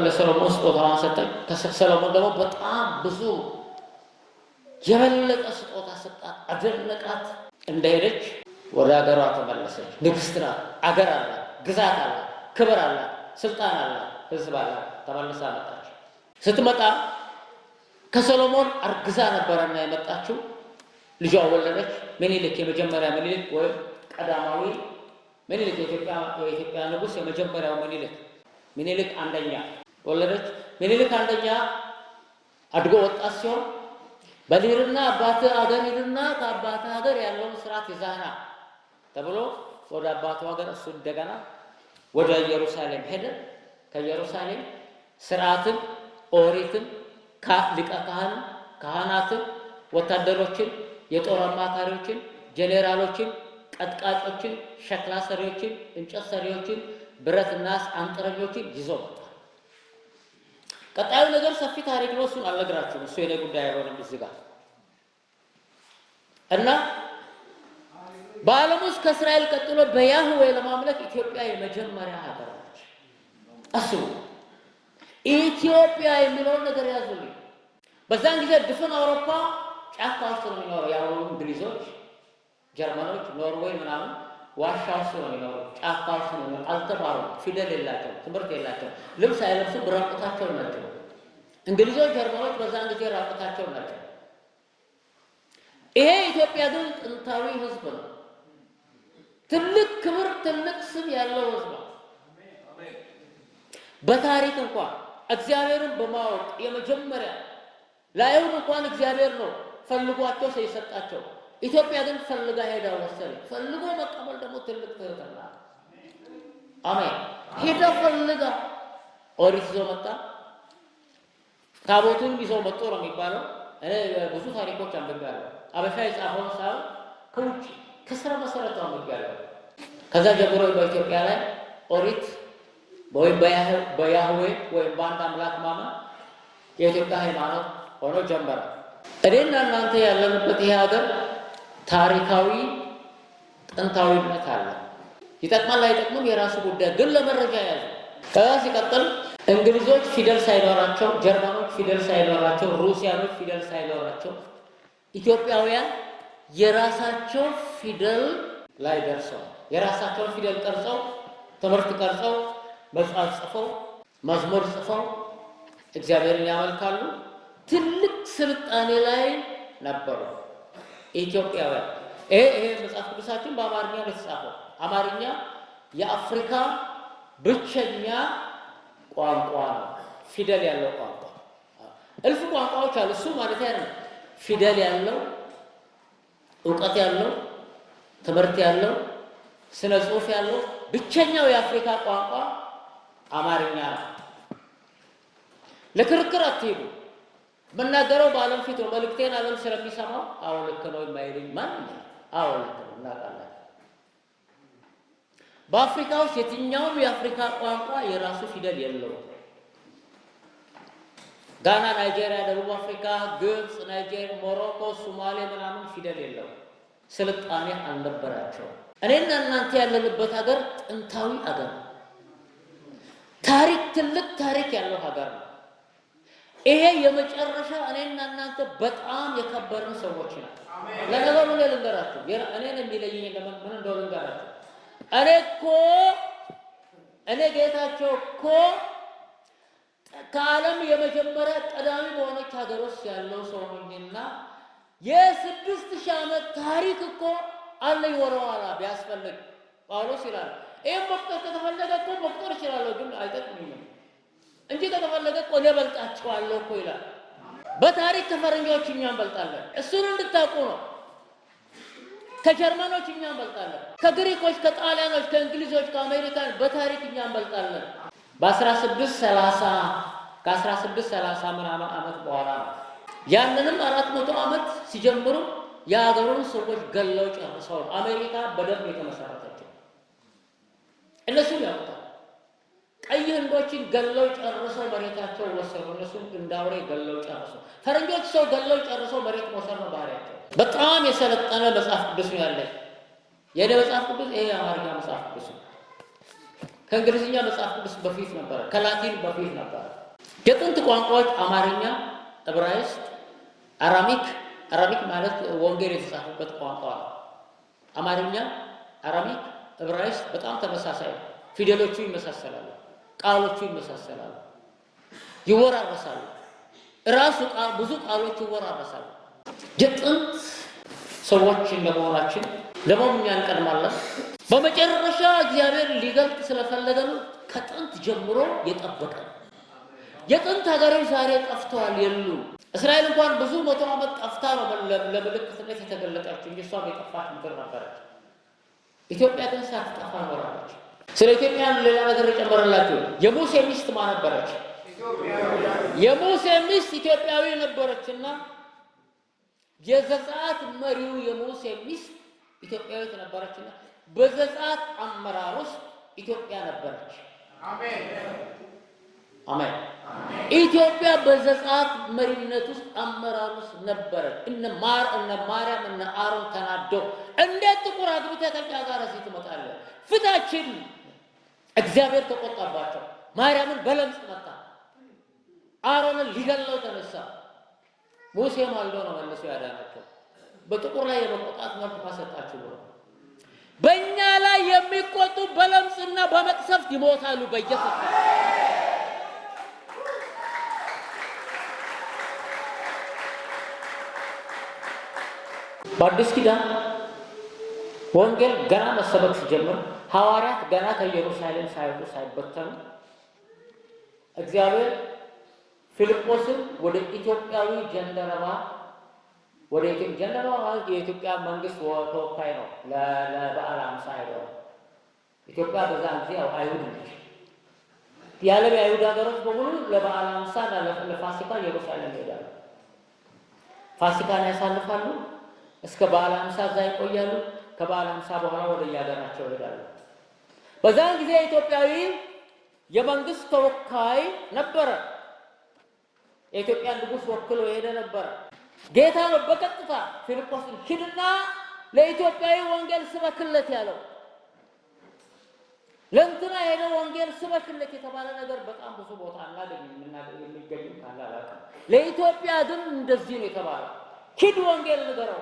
A: ለሰሎሞን ስጦታዋን ሰጠች። ሰሎሞን ደግሞ በጣም ብዙ የበለጠ ስጦታ ሰጣት፣ አደነቃት። እንደሄደች ወደ ሀገሯ ተመለሰች። ንግሥት ናት፣ አገር አላት፣ ግዛት አላት፣ ክብር አላት፣ ስልጣን አላት፣ ህዝብ አላት። ተመልሳ መጣች። ስትመጣ ከሰሎሞን አርግዛ ነበረና የመጣችው። ልጇ ወለደች። ምኒልክ የመጀመሪያ ምኒልክ ወይም ቀዳማዊ ምኒልክ የኢትዮጵያ ንጉሥ የመጀመሪያው ምኒልክ አንደኛ ወለደች። ምኒልክ አንደኛ አድጎ ወጣት ሲሆን በሊርና አባተ ሀገር ሂድና ከአባተ ሀገር ያለውን ስርዓት ይዛና ተብሎ ወደ አባቱ ሀገር እሱ እንደገና ወደ ኢየሩሳሌም ሄደ። ከኢየሩሳሌም ስርዓትን፣ ኦሪትን፣ ሊቀ ካህናትን፣ ወታደሮችን፣ የጦር አማካሪዎችን፣ ጄኔራሎችን፣ ቀጥቃጮችን፣ ሸክላ ሰሪዎችን፣ እንጨት ሰሪዎችን፣ ብረት ናስ አንጥረኞችን ይዞ መጣ። ቀጣዩ ነገር ሰፊ ታሪክ ነው። እሱን አልነግራችሁም። እሱ የኔ ጉዳይ አይሆንም እዚህ ጋር እና በዓለም ውስጥ ከእስራኤል ቀጥሎ በያህዌ ለማምለክ ኢትዮጵያ የመጀመሪያ ሀገር ነች። አስቡ። ኢትዮጵያ የሚለውን ነገር ያዙልኝ። በዛን ጊዜ ድፍን አውሮፓ ጫካ ውስጥ ነው የሚኖረው። ያው እንግሊዞች፣ ጀርመኖች፣ ኖርዌይ ምናምን ዋሻ ውስጥ ነው የሚኖረው። ጫካ ውስጥ ነው የሚኖረው። አልተማሩም፣ ፊደል የላቸው፣ ትምህርት የላቸው፣ ልብስ አይለብሱ፣ ራቁታቸው ናቸው። እንግሊዞች፣ ጀርመኖች በዛን ጊዜ ራቁታቸው ናቸው። ይሄ ኢትዮጵያ ግን ጥንታዊ ህዝብ ነው። ትልቅ ክብር፣ ትልቅ ስም ያለው ህዝብ ነው። በታሪክ እንኳን እግዚአብሔርን በማወቅ የመጀመሪያ ለአይሁድ እንኳን እግዚአብሔር ነው ፈልጓቸው የሰጣቸው። ኢትዮጵያ ግን ፈልጋ ሄዳ ወሰደች። ፈልጎ መቀበል ደግሞ ትልቅ ትህትና። አሜን። ሄዳ ፈልጋ ኦሪት ይዞ መጣ። ታቦቱን ይዘው መጥቶ ነው የሚባለው። እኔ ብዙ ታሪኮች አንብቤያለሁ። አበሻ የጻፈውን ሳይሆን ከውጭ ከስረ መሰረቱ አንብቤያለሁ። ከዛ ጀምሮ በኢትዮጵያ ላይ ኦሪት ወይም በያህዌ ወይም በአንድ አምላክ ማመን የኢትዮጵያ ሃይማኖት ሆኖ ጀመረ። እኔና እናንተ ያለንበት ይሄ ሀገር ታሪካዊ ጥንታዊነት አለ። ይጠቅማል አይጠቅምም የራሱ ጉዳይ፣ ግን ለመረጃ ያዙ። ከዛ ሲቀጥል እንግሊዞች ፊደል ሳይኖራቸው፣ ጀርመኖች ፊደል ሳይኖራቸው፣ ሩሲያኖች ፊደል ሳይኖራቸው ኢትዮጵያውያን የራሳቸው ፊደል ላይ ደርሰው የራሳቸውን ፊደል ቀርጸው ትምህርት ቀርጸው መጽሐፍ ጽፈው መዝሙር ጽፈው እግዚአብሔርን ያመልካሉ። ትልቅ ስልጣኔ ላይ ነበሩ ኢትዮጵያውያን። ይሄ መጽሐፍ ቅዱሳችን በአማርኛ ነው የተጻፈው። አማርኛ የአፍሪካ ብቸኛ ቋንቋ ነው፣ ፊደል ያለው ቋንቋ። እልፍ ቋንቋዎች አሉ፣ እሱ ማለት ነው። ፊደል ያለው፣ እውቀት ያለው፣ ትምህርት ያለው፣ ስነ ጽሑፍ ያለው ብቸኛው የአፍሪካ ቋንቋ አማርኛ ነው። ለክርክር አትሄዱ። መናገረው በዓለም ፊት ነው። መልእክቴን ዓለም ስለሚሰማው አዎ ልክ ነው የማይልኝ ማንም አዎ ልክ ነው እናውቃለን። በአፍሪካ ውስጥ የትኛውም የአፍሪካ ቋንቋ የራሱ ፊደል የለውም። ጋና፣ ናይጄሪያ፣ ደቡብ አፍሪካ፣ ግብፅ፣ ናይጄሪያ፣ ሞሮኮ፣ ሶማሌ ምናምን ፊደል የለውም። ስልጣኔ አልነበራቸው። እኔና እናንተ ያለንበት ሀገር ጥንታዊ ሀገር ነው። ታሪክ፣ ትልቅ ታሪክ ያለው ሀገር ነው። ይሄ የመጨረሻ እኔና እናንተ በጣም የከበርን ሰዎች ነው። ለነገሩ እኔ ልንገራችሁ፣ እኔን የሚለየኝ ምን እንደሆነ ልንገራችሁ። እኔ ጌታቸው እኮ ከዓለም የመጀመሪያ ቀዳሚ በሆነች ሀገር ውስጥ ያለው ሰው ነኝና የ6000 ዓመት ታሪክ እኮ አለኝ ወረኋላ ቢያስፈልግ ጳውሎስ ይላል። ይህም መቁጠር ከተፈለገ እኮ መቁጠር እችላለሁ፣ ግን አይጠቅምኝም እንጂ ከተፈለገ እኮ እኔ እበልጣቸዋለሁ እኮ ይላል። በታሪክ ከፈረንጆች እኛ እንበልጣለን። እሱን እንድታውቁ ነው። ከጀርመኖች እኛ እንበልጣለን። ከግሪኮች፣ ከጣሊያኖች፣ ከእንግሊዞች፣ ከአሜሪካን በታሪክ እኛ እንበልጣለን። ከ1630 ምናምን ዓመት በኋላ ነው። ያንንም 400 ዓመት ሲጀምሩ የሀገሩን ሰዎች ገለው ጨርሰው አሜሪካ በደንብ የተመሰረተችው እነሱም ያውቁታል። ቀይ ህንዶችን ገለው ጨርሰው መሬታቸው ወሰኑ። እነሱም እንዳውሬ ገለው ጨርሰው። ፈረንጆች ሰው ገለው ጨርሰው መሬት መውሰድ ነው ባህሪያቸው። በጣም የሰለጠነ መጽሐፍ ቅዱስ ነው ያለኝ። የኔ መጽሐፍ ቅዱስ ይሄ የአማርኛ መጽሐፍ ቅዱስ ነው። ከእንግሊዝኛ መጽሐፍ ቅዱስ በፊት ነበረ፣ ከላቲን በፊት ነበረ። የጥንት ቋንቋዎች አማርኛ፣ ዕብራይስጥ፣ አራሚክ ማለት ወንጌል የተጻፈበት ቋንቋ ነው። አማርኛ፣ አራሚክ፣ ዕብራይስጥ በጣም ተመሳሳይ ነው። ፊደሎቹ ይመሳሰላሉ፣ ቃሎቹ ይመሳሰላሉ፣ ይወራረሳሉ። ራሱ ብዙ ቃሎች ይወራረሳሉ። የጥንት ሰዎች እንደመሆናችን ለምን እኛ እንቀድማለን? በመጨረሻ እግዚአብሔር ሊገልጥ ስለፈለገ ነው ከጥንት ጀምሮ የጠበቀ። የጥንት ሀገሮች ዛሬ ጠፍተዋል የሉ። እስራኤል እንኳን ብዙ 100 ዓመት ጠፍታ ነው ለምልክትነት የተገለጠችው እንጂ እሷም የጠፋች ምድር ነበረች። ኢትዮጵያ ግን ሳትጠፋ ኖራለች። ስለ ኢትዮጵያ ሌላ ነገር የጨመረላችሁ የሙሴ ሚስት ማን ነበረች? የሙሴ ሚስት ኢትዮጵያዊ ነበረችና የዘጸአት መሪው የሙሴ ሚስት ኢትዮጵያዊት ነበረችና በዘጸአት አመራር ውስጥ ኢትዮጵያ ነበረች። አሜን። ኢትዮጵያ በዘጸአት መሪነት ውስጥ አመራር ውስጥ ነበረች። እነ ማርያም እነ አሮን ተናደው እንዴት ጥቁር አግብተህ ከኛ ጋር እዚህ ትመጣለህ? ፍታችን። እግዚአብሔር ተቆጣባቸው። ማርያምን በለምጽ መታ። አሮንን ሊገለው ተነሳ። ሙሴ ማልዶ ነው መልሶ ያዳናቸው በጥቁር ላይ የመቆጣት መብት ማሰጣችሁ ብሎ። በእኛ ላይ የሚቆጡ በለምጽና በመቅሰፍት ይሞታሉ በኢየሱስ ስም። በአዲስ ኪዳን ወንጌል ገና መሰበክ ሲጀምር ሐዋርያት ገና ከኢየሩሳሌም ሳይወጡ ሳይበተኑ እግዚአብሔር ፊልጶስን ወደ ኢትዮጵያዊ ጀንደረባ የኢትዮጵያ መንግስት ተወካይ ነው ለበዓለ ሃምሳ ሄደው ኢትዮጵያ በዛን ጊዜ አይሁድ ነች። የዓለም የአይሁድ ሀገሮች በሙሉ ለበዓለ ሃምሳ እና ለፋሲካ ኢየሩሳሌም ይሄዳሉ። ፋሲካን ያሳልፋሉ። እስከ በዓለ ሃምሳ እዛ ይቆያሉ። ከበዓለ ሃምሳ በኋላ ወደ የሀገራቸው ይሄዳሉ። በዛን ጊዜ ኢትዮጵያዊ የመንግስት ተወካይ ነበረ። የኢትዮጵያን ንጉሥ ወክሎ የሄደ ነበረ። ጌታ ነው በቀጥታ ፊልጶስን ሂድና ለኢትዮጵያዊ ወንጌል ስበክለት ያለው። ለእንትና ሄደው ወንጌል ስበክለት የተባለ ነገር በጣም ብዙ ቦታ የሚገኝ ካለ አላውቅም። ለኢትዮጵያ ግን እንደዚህ ነው የተባለው። ሂድ ወንጌል ንገረው።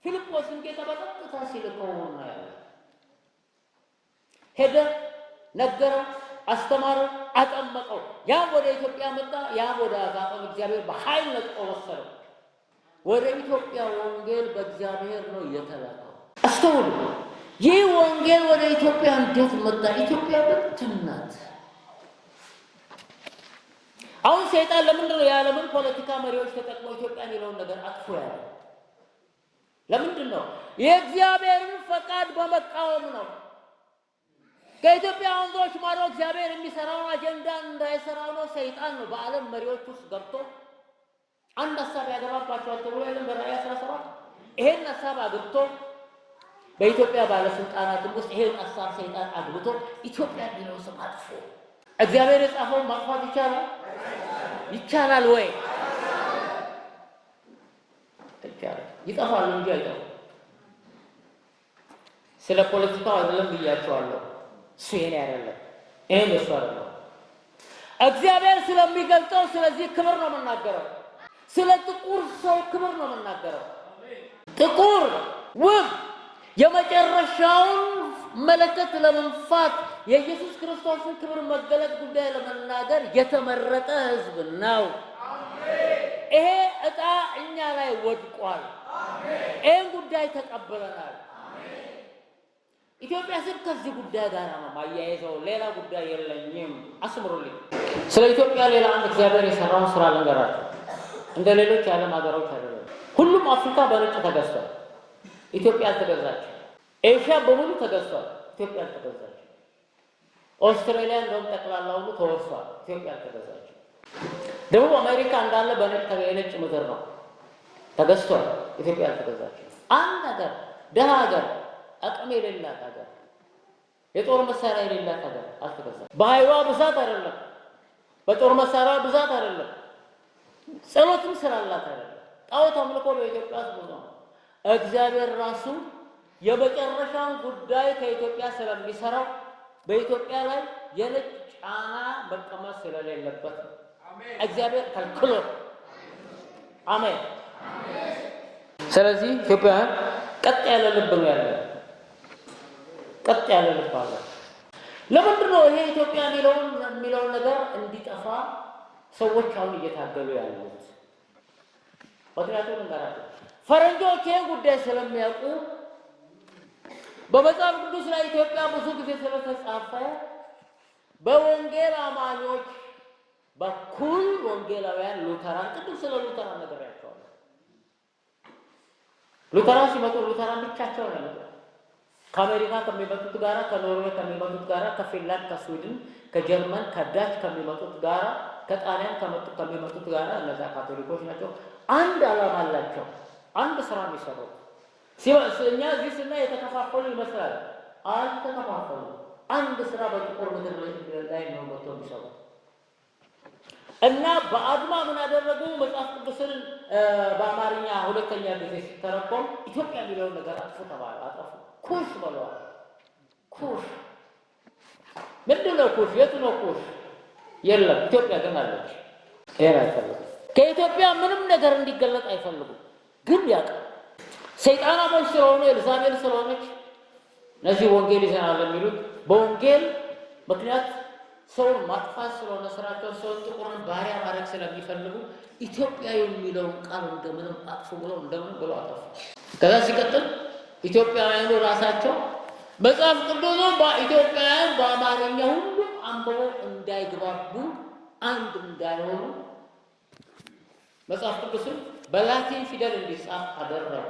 A: ፊልጶስን ጌታ በቀጥታ ሲልከው ነው ያለው። ሄደ፣ ነገረው፣ አስተማረው፣ አጠመቀው። ያም ወደ ኢትዮጵያ መጣ። ያም ወደ አጋጠም እግዚአብሔር በኃይል ነጥቆ ወሰደው። ወደ ኢትዮጵያ ወንጌል በእግዚአብሔር ነው የተላከው። አስተውሉ። ይህ ወንጌል ወደ ኢትዮጵያ እንዴት መጣ? ኢትዮጵያ ብትን ናት። አሁን ሰይጣን ለምንድን ነው የዓለምን ፖለቲካ መሪዎች ተጠቅሞ ኢትዮጵያ የሚለውን ነገር አጥፎ ያለው? ለምንድን ነው? የእግዚአብሔርን ፈቃድ በመቃወም ነው። ከኢትዮጵያ ወንዞች ማዶ እግዚአብሔር የሚሰራውን አጀንዳ እንዳይሰራ ነው ሰይጣን ነው በዓለም መሪዎች ውስጥ ገብቶ አንድ ሐሳብ ያገባባቸዋል ተብሎ የለም በራእይ 17 ይሄን ሐሳብ አግብቶ በኢትዮጵያ ባለስልጣናት ውስጥ ይሄን ሐሳብ ሰይጣን አግብቶ ኢትዮጵያ የሚለው ስም አጥፎ እግዚአብሔር የጻፈውን ማጥፋት ይቻላል? ይቻላል ወይ? ይጠፋል እንጂ አይጠፋም። ስለ ፖለቲካው አይደለም ብያቸዋለሁ። እሱ የኔ አይደለም፣ እኔም እሱ አይደለም። እግዚአብሔር ስለሚገልጠው ስለዚህ ክብር ነው የምናገረው። ስለ ጥቁር ሰው ክብር ነው የምናገረው። ጥቁር ውብ የመጨረሻውን መለከት ለመንፋት የኢየሱስ ክርስቶስን ክብር መገለጥ ጉዳይ ለመናገር የተመረጠ ሕዝብ ነው። ይሄ ዕጣ እኛ ላይ ወድቋል። ይህን ጉዳይ ተቀብለናል። ኢትዮጵያ ስል ከዚህ ጉዳይ ጋር ነው ማያይዘው፣ ሌላ ጉዳይ የለኝም። አስምሩልኝ። ስለ ኢትዮጵያ ሌላ አንድ እግዚአብሔር የሰራውን ስራ ልንገራችሁ። እንደ ሌሎች የዓለም ሀገሮች አይደለም። ሁሉም አፍሪካ በነጭ ተገዝቷል፣ ኢትዮጵያ አልተገዛችም። ኤሽያ በሙሉ ተገዝቷል፣ ኢትዮጵያ አልተገዛችም። ኦስትሬሊያ እንደውም ጠቅላላ ሁሉ ተወርሷል፣ ኢትዮጵያ አልተገዛችም። ደቡብ አሜሪካ እንዳለ የነጭ ምድር ነው፣ ተገዝቷል፣ ኢትዮጵያ አልተገዛችም። አንድ ሀገር ደሃ ሀገር አቅም የሌላት ሀገር የጦር መሳሪያ የሌላት ሀገር አልተገዛችም። በኃይሏ ብዛት አይደለም፣ በጦር መሳሪያ ብዛት አይደለም፣ ጸሎትም ስላላት አይደለም። ጣዖት አምልኮ በኢትዮጵያ ውስጥ ብዙ ነው። እግዚአብሔር ራሱ የመጨረሻውን ጉዳይ ከኢትዮጵያ ስለሚሰራው በኢትዮጵያ ላይ የነጭ ጫና መቀመጥ ስለሌለበት እግዚአብሔር ከልክሎ። አሜን። ስለዚህ ኢትዮጵያውያን ቀጥ ያለ ልብ ነው ያለ፣ ቀጥ ያለ ልብ አለ። ለምንድን ነው ይሄ ኢትዮጵያ የሚለውን ነገር እንዲጠፋ ሰዎች አሁን እየታገሉ ያሉት? ምክንያቱም እንገራቸው ፈረንጆች ይህን ጉዳይ ስለሚያውቁ በመጽሐፍ ቅዱስ ላይ ኢትዮጵያ ብዙ ጊዜ ስለተጻፈ በወንጌል አማኞች በኩል ወንጌላውያን ሉተራን፣ ቅዱስ ስለ ሉተራን ነግሬያቸዋለሁ። ሉተራን ሲመጡ ሉተራን ብቻቸውን ነው የመጡት። ከአሜሪካ ከሚመጡት ጋራ፣ ከኖርዌይ ከሚመጡት ጋራ፣ ከፊንላንድ፣ ከስዊድን፣ ከጀርመን፣ ከዳች ከሚመጡት ጋራ፣ ከጣሊያን ከሚመጡት ጋራ እነዛ ካቶሊኮች ናቸው። አንድ ዓላማ አላቸው። አንድ ስራ የሚሰሩት እኛ እዚህ ስናይ የተከፋፈሉ ይመስላል። አልተከፋፈሉ። አንድ ስራ በጥቁር ምድር ላይ ነው መጥተው የሚሰሩት እና በአድማ ምን አደረጉ? መጽሐፍ ቅዱስን በአማርኛ ሁለተኛ ጊዜ ሲተረጎም ኢትዮጵያ የሚለውን ነገር አጥፉ ተባለ። አጠፉ። ኩሽ ብለዋል። ኩሽ ምንድን ነው? ኩሽ የቱ ነው ኩሽ? የለም። ኢትዮጵያ ግን አለች። ይሄን አይፈልግም። ከኢትዮጵያ ምንም ነገር እንዲገለጥ አይፈልጉም። ግን ያውቃል ሰይጣናሞች ስለሆኑ ኤልዛቤል ስለሆነች እነዚህ ወንጌል ይዘናል የሚሉት በወንጌል ምክንያት ሰውን ማጥፋት ስለሆነ ስራቸው ሰውን ጥቁርን ባሪያ ማድረግ ስለሚፈልጉ ኢትዮጵያ የሚለውን ቃል እንደምንም አጥፉ ብለው እንደምንም ብለው አጠፉ። ከዛ ሲቀጥል ኢትዮጵያውያኑ ራሳቸው መጽሐፍ ቅዱስን በኢትዮጵያውያን በአማርኛ ሁሉም አንብበው እንዳይግባቡ አንድ እንዳይሆኑ መጽሐፍ ቅዱስን በላቲን ፊደል እንዲጻፍ አደረጉ።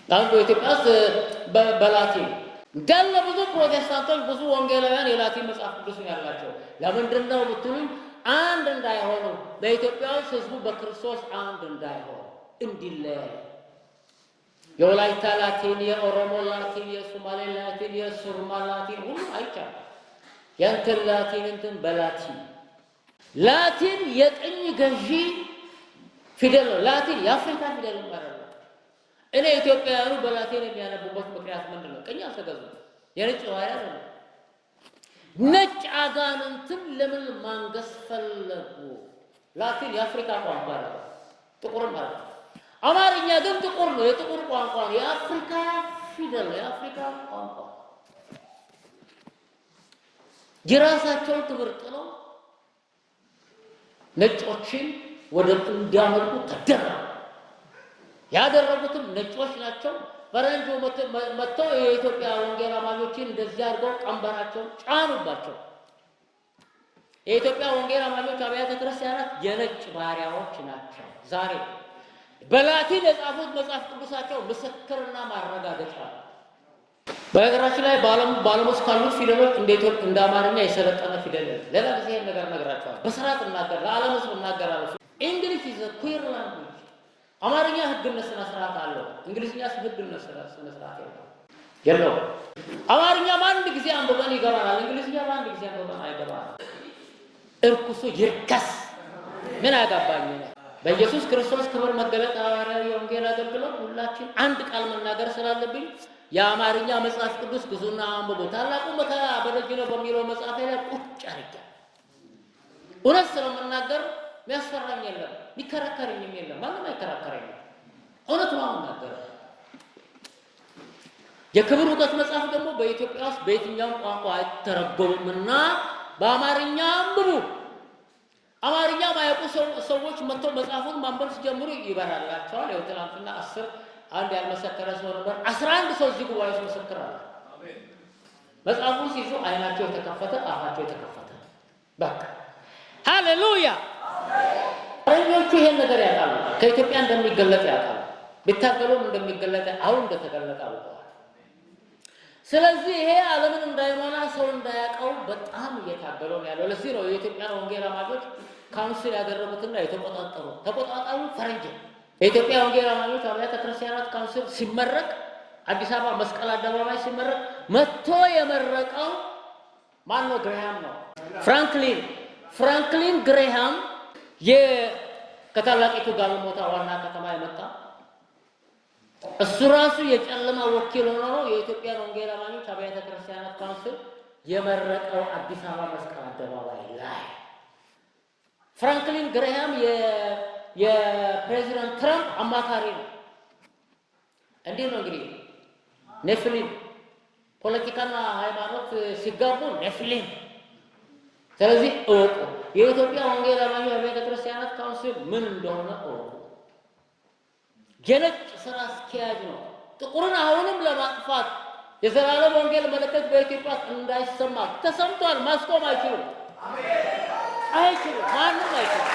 A: አሁን በኢትዮጵያ ውስጥ በላቲን እንዳለ ብዙ ፕሮቴስታንቶች ብዙ ወንጌላውያን የላቲን መጽሐፍ ቅዱስን ያላቸው ለምንድን ነው ብትሉኝ አንድ እንዳይሆኑ በኢትዮጵያ ውስጥ ህዝቡ በክርስቶስ አንድ እንዳይሆን እንዲለያይ የወላይታ ላቲን፣ የኦሮሞ ላቲን፣ የሶማሌ ላቲን፣ የሱርማ ላቲን ሁሉ አይቻልም። የእንትን ላቲን እንትን በላቲን ላቲን የቅኝ ገዢ ፊደል ነው። ላቲን የአፍሪካ ፊደል ማለት ነው። እኔ ኢትዮጵያውያኑ በላቲን የሚያነቡበት ምክንያት ምንድን ነው? ቅኝ አልተገዙም። የነጭ ባህሪ አይደለም። ነጭ አጋንንትን ለምን ማንገስ ፈለጉ? ላቲን የአፍሪካ ቋንቋ ነው፣ ጥቁር ማለት ነው። አማርኛ ግን ጥቁር ነው፣ የጥቁር ቋንቋ ነው፣ የአፍሪካ ፊደል ነው፣ የአፍሪካ ቋንቋ። የራሳቸውን ትምህርት ጥለው ነጮችን ወደ እንዲያመልኩ ተደረገ። ያደረጉትም ነጮች ናቸው። ፈረንጆ መጥተው የኢትዮጵያ ወንጌል አማኞችን እንደዚህ አድርገው ቀንበራቸው ጫኑባቸው። የኢትዮጵያ ወንጌል አማኞች አብያተ ክርስቲያናት የነጭ ባሪያዎች ናቸው። ዛሬ በላቲን የጻፉት መጽሐፍ ቅዱሳቸው ምስክርና ማረጋገጫ ነው። በነገራችን ላይ በዓለም ውስጥ ካሉት ፊደሎች እንደ አማርኛ የሰለጠነ ፊደል የለም። ሌላ ጊዜ ይህን ነገር እነግራቸዋለሁ። በስርዓት ለዓለም ሕዝብ እናገራለሁ። እንግሊዝ ኢዝ ኤ ኩዌር ላንጉዌጅ። አማርኛ ህግነት ስነ ስርዓት አለው። እንግሊዝኛ ህግነት ስነ ስርዓት የለውም። አማርኛ በአንድ ጊዜ አንብበን ይገባናል። እንግሊዝኛ በአንድ ጊዜ አንብበን አይገባናል። እርኩሱ ይርከስ። ምን አጋባኝ? በኢየሱስ ክርስቶስ ክብር መገለጥ ሐዋርያዊ የወንጌል አገልግሎት ሁላችን አንድ ቃል መናገር ስላለብኝ የአማርኛ መጽሐፍ ቅዱስ ግዙና አንብቡ። ታላቁ መከራ በደጅ ነው በሚለው መጽሐፍ ላይ ቁጭ አድርጌ እውነት ስለምናገር የሚያስፈራኝ የለም፣ የሚከራከረኝም የለም። ማንም አይከራከረኝም። እውነት ነው የምናገር። የክብር እውቀት መጽሐፍ ደግሞ በኢትዮጵያ ውስጥ በየትኛውም ቋንቋ አይተረጎምምና በአማርኛ አንብቡ። አማርኛ ማያውቁ ሰዎች መጥተው መጽሐፉን ማንበብ ሲጀምሩ ይበራላቸዋል። ያው ትናንትና 10 አንድ ያልመሰከረ ሰው ነበር። 11 ሰው እዚህ ጉባኤ ውስጥ መሰከራል። መጽሐፉን ሲይዙ አይናቸው የተከፈተ አፋቸው የተከፈተ በቃ ሃሌሉያ። ፈረንጆቹ ይሄን ነገር ያውቃሉ። ከኢትዮጵያ እንደሚገለጥ ያውቃሉ። ቢታገሉም እንደሚገለጥ አሁን እንደተገለጠ አውቀዋል። ስለዚህ ይሄ ዓለምን እንዳይሞላ ሰው እንዳያውቀው በጣም እየታገሉ ነው ያለው። ለዚህ ነው የኢትዮጵያ ወንጌል አማኞች ካውንስል ያደረጉትና የተቆጣጠሩ ተቆጣጣሪው ፈረንጅ። የኢትዮጵያ ወንጌል አማኞች አብያተ ክርስቲያናት ካውንስል ሲመረቅ አዲስ አበባ መስቀል አደባባይ ሲመረቅ መጥቶ የመረቀው ማን ነው? ግሬሃም ነው። ፍራንክሊን ግሬሃም ከታላቂቱ ጋለሞታ ዋና ከተማ የመጣ እሱ ራሱ የጨለማ ወኪል ሆኖ ነው የኢትዮጵያ ወንጌል አማኞች አብያተ ክርስቲያናት ካውንስል የመረቀው አዲስ አበባ መስቀል አደባባይ ላይ። ፍራንክሊን ግሬሃም የፕሬዚዳንት ትራምፕ አማካሪ ነው። እንዴት ነው እንግዲህ ኔፍሊም ፖለቲካና ሃይማኖት ሲጋቡ ኔፍሊም። ስለዚህ እወቁ፣ የኢትዮጵያ ወንጌል አማኞች አብያተ ክርስቲያናት ካውንስል ምን እንደሆነ እወቁ። የነጭ ስራ አስኪያጅ ነው። ጥቁርን አሁንም ለማጥፋት የዘላለም ወንጌል መልእክት በኢትዮጵያ እንዳይሰማ ተሰምቷል። ማስቆም አይችሉም። ማንም አይችልም።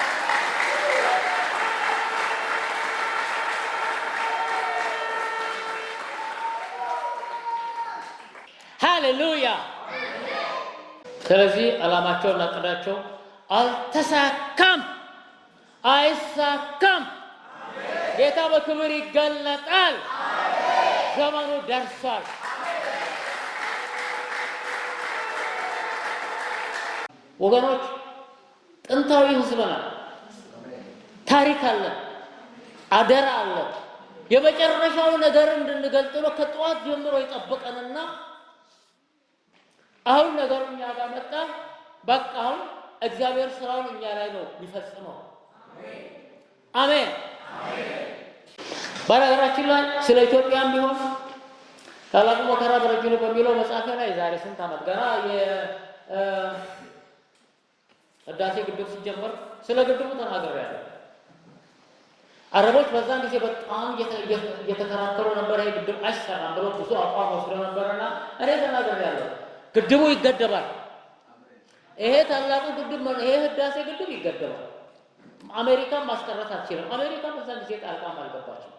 A: ሃሌሉያ። ስለዚህ ዓላማቸውና ዕቅዳቸው አልተሳካም፣ አይሳካም። ጌታ በክብር ይገለጣል። ዘመኑ ደርሷል። ወገኖች ጥንታዊ ሕዝብ ነን። ታሪክ አለን፣ አደራ አለን። የመጨረሻው ነገር እንድንገልጥ ነው ከጠዋት ጀምሮ ይጠብቀንና አሁን ነገሩ እኛ ጋር መጣ። በቃ አሁን እግዚአብሔር ስራውን እኛ ላይ ነው የሚፈጽመው። አሜን። በነገራችን ላይ ስለ ኢትዮጵያም ቢሆን ታላቁ መከራ በረጅሙ በሚለው መጽሐፌ ላይ ዛሬ ስንት ዓመት ገና የህዳሴ ግድብ ሲጀመር ስለ ግድቡ ተናግሬያለሁ። አረቦች በዛን ጊዜ በጣም እየተከራከሩ ነበር። ይሄ ግድብ አይሰራም ብሎ ብዙ አቋም ወስደው ነበርና እኔ ተናግሬያለሁ። ግድቡ ይገደባል። ይሄ ታላቁ ግድብ ይሄ ህዳሴ ግድብ ይገደባል። አሜሪካን ማስቀረት አትችልም። አሜሪካ በዛን ጊዜ ጣልቃም አልገባችም።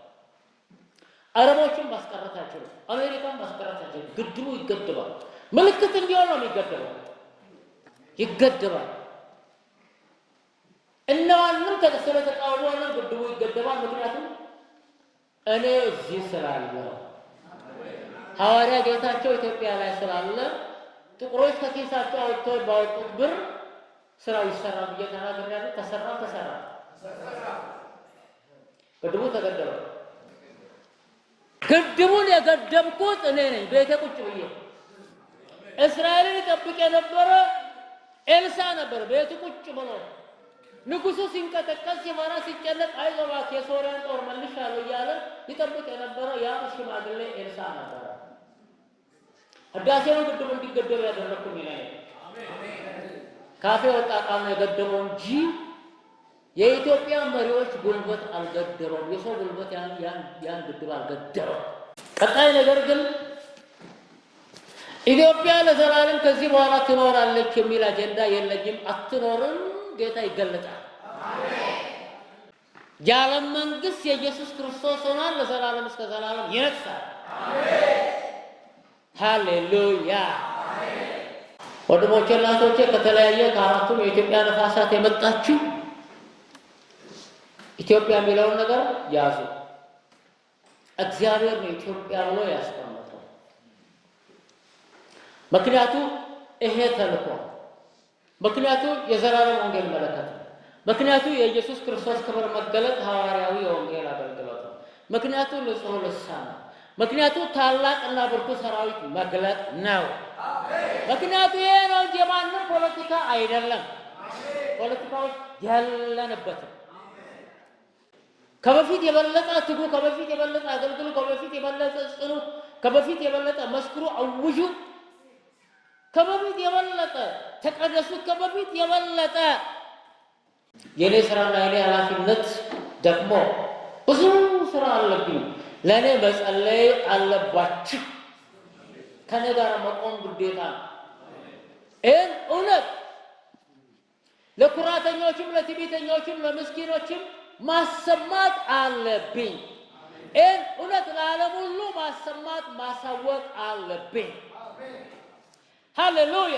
A: አረቦችን ማስቀረት አትችልም። አሜሪካን ማስቀረት አትችልም። ግድቡ ይገደባል። ምልክት እንዲሆን ነው የሚገደበው። ይገደባል። እናንንም ከስለ ተቃውሞ ነው ግድቡ ይገደባል። ምክንያቱም እኔ እዚህ ስላለው ሐዋርያ ጌታቸው ኢትዮጵያ ላይ ስላለ ጥቁሮች ከኪሳቸው አውጥተው ባወጡት ብር ስራው ይሰራል ብዬ ተናግሬያለሁ። ተሰራ። ግድቡ ተገደበ። ግድቡን የገደብኩት እኔ ነኝ። ቤቴ ቁጭ ብዬ እስራኤልን ይጠብቅ የነበረ ኤልሳ ነበር። ቤቱ ቁጭ ብሎ ንጉሱ ሲንቀጠቀስ ሲፈራ ሲጨነቅ አይዞህ እባክህ የሶርያን ጦር መልሻለሁ እያለ ይጠብቅ የነበረ ያ ሽማግሌ ኤልሳ ነበር። ህዳሴውን ግድቡ እንዲገደብ ያደረኩኝ እኔ ነኝ። ካፌ ወጣ ቃል ነው የገደበው እንጂ የኢትዮጵያ መሪዎች ጉልበት አልገደበም። የሰው ጉልበት ያን ግድብ አልገደበም። ቀጣይ ነገር ግን ኢትዮጵያ ለዘላለም ከዚህ በኋላ ትኖራለች የሚል አጀንዳ የለኝም። አትኖርም። ጌታ ይገለጣል። የዓለም መንግስት የኢየሱስ ክርስቶስ ሆኗል። ለዘላለም እስከ ዘላለም ይነግሳል። ሃሌሉያ። ወንድሞቼ እናቶቼ ከተለያየ ከአራቱም የኢትዮጵያ ነፋሳት የመጣችሁ ኢትዮጵያ የሚለውን ነገር ያዙ። እግዚአብሔር ነው ኢትዮጵያ ብሎ ያስቀመጠው። ምክንያቱ ይሄ ተልኮ፣ ምክንያቱ የዘላለም ወንጌል መለከት ነው። ምክንያቱ የኢየሱስ ክርስቶስ ክብር መገለጥ ሐዋርያዊ የወንጌል አገልግሎት ነው። ምክንያቱ ንጹሕ ልሳን ነው። ምክንያቱ ታላቅና ብርቱ ሰራዊት መግለጥ ነው። ምክንያቱ ይሄ ነው እንጂ የማንም ፖለቲካ አይደለም። ፖለቲካዎች ያለንበትም ከበፊት የበለጠ ትጉ፣ ከበፊት የበለጠ አገልግሉ፣ ከበፊት የበለጠ ጽኑ፣ ከበፊት የበለጠ መስክሩ፣ አውጁ፣ ከበፊት የበለጠ ተቀደሱ፣ ከበፊት የበለጠ የኔ ስራና የኔ ኃላፊነት ደግሞ ብዙ ስራ አለብኝ። ለኔ መጸለይ አለባችሁ። ከኔ ጋር መቆም ግዴታ ነው። ይህን እውነት ለኩራተኞችም፣ ለትዕቢተኞችም፣ ለምስኪኖችም ማሰማት አለብኝ። ይህን እውነት ለዓለም ሁሉ ማሰማት ማሳወቅ አለብኝ። ሃሌሉያ።